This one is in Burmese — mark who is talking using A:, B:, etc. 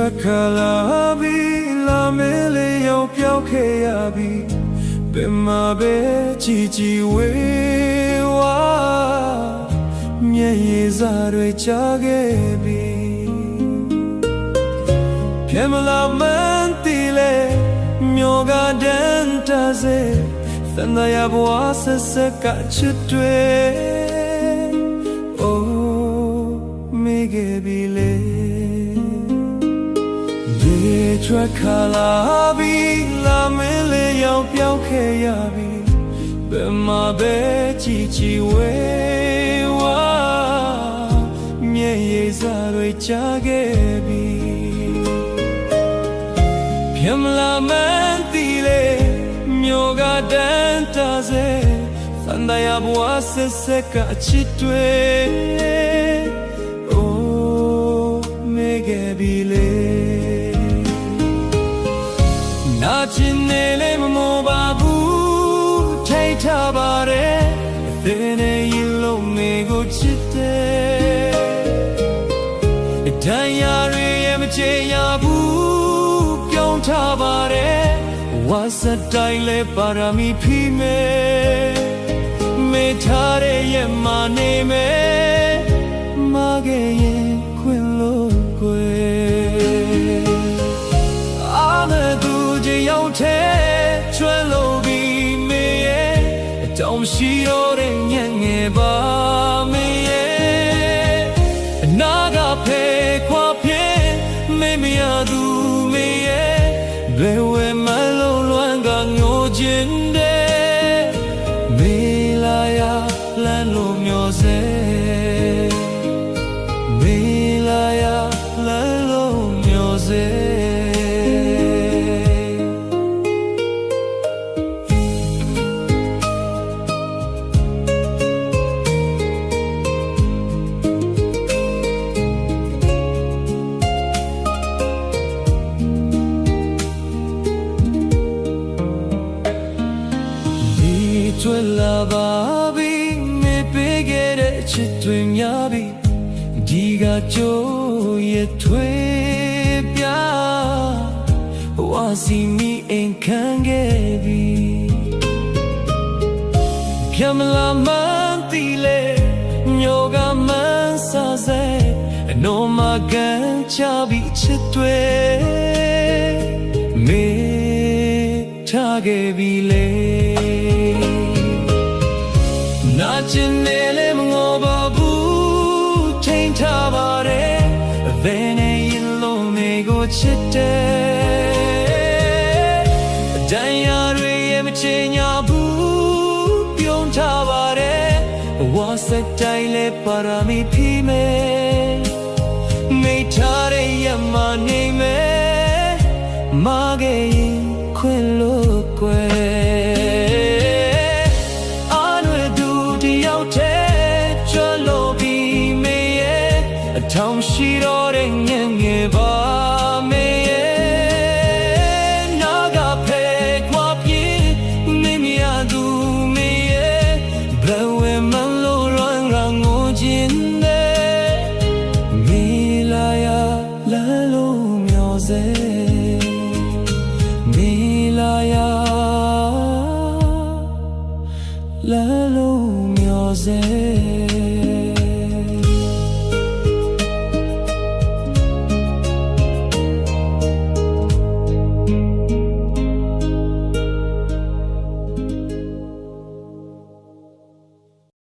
A: ထွက်ခါလာပြီလာမဲလေးရောက်ပြောက်ခဲ့ရပြီဘယ်မှာပဲကြည်ကြည်ဝေးဝါမျက်ရည်စားတွေကြားခဲ့ပြီပြမလာမန်တီလေမျောကဒန်တစေသန္တရာဘဝဆက်ဆက်ကချစ်တွေအိုးမိခဲ့ပြီလေထွက်ခါလာပြီလာမင်းလေးရောက်ပြောက်ခဲ့ရပြီဘယ်မှာပဲကြည်ကြည်ဝေးဝါမျက်ရည်စားတွေကြားခဲ့ပြီပြမလာမန်တီလေမျိုးကတန်တစေသန္တရာဘဝဆက်ဆက်ကချစ်တွေအိုးမိခဲ့ပြီလေနာချင်နေလေမမောပါဘူးထိတ်ထားပါတယ်အသေးနဲ့ရင်လုံးမေကိုချစ်တယ်အတန်ရာတွေရဲ့မချေရဘူးပြုံးထားပါတယ်ဝါစတိုင်းလေပါရမီဖီမေမေထားတဲ့ရဲ့မနေမေမခဲ့ရင်ခွင်လို့ကွယ်ရောက်တဲ့ကျွမ်းလို့ပြီးမေရဲ့အတောင်ရှိတော့တဲ့ညံ့ငယ်ပါမေရဲ့အနာကဖဲခွာပြင်းမေမရသူမေရဲ့ဘယ်ဝဲမလုံးလွမ်းကငိုခြင်းတဲ့မေလာရလမ်းလို့မျောစေမေလာရလမ်းလို့မျောစေကျွလာပါပြီမေပေးခဲ့တဲ့ချစ်တွေများပြီဒီကကြိုးရထွေးပြဝါစီမီအိမ်ခံခဲ့ပြီပြမလာမန်တီလေညောကမန်ဆာစေအနိုမကန်ချပြီချစ်တွေမေထားခဲ့ပြီလေနာချင်နေလေမငေါ်ပါဘူးထိန်ထားပါတယ်အသေးနဲ့ရင်လုံးမေကိုချစ်တယ်အတန်ရာတွေရဲ့မချေညာဘူးပြုံးထားပါတယ်ဝါစက်တိုင်းလေပါရမီဖီမေမိထားတဲ့ရမနေမေမခဲ့ရင်ခွင်လို့ကွယ်ထောင်ရှိတော့တဲ့ညံ့ငယ်ပါမေရဲ့နာကဖဲခွာပြင်းမေမရသူမေရဲ့ဘယ်ဝဲမလို့လွမ်းကငိုခြင်းနဲ့မေလာရလမ်းလို့မျောစေမေလာရလမ်းလို့မျောစေ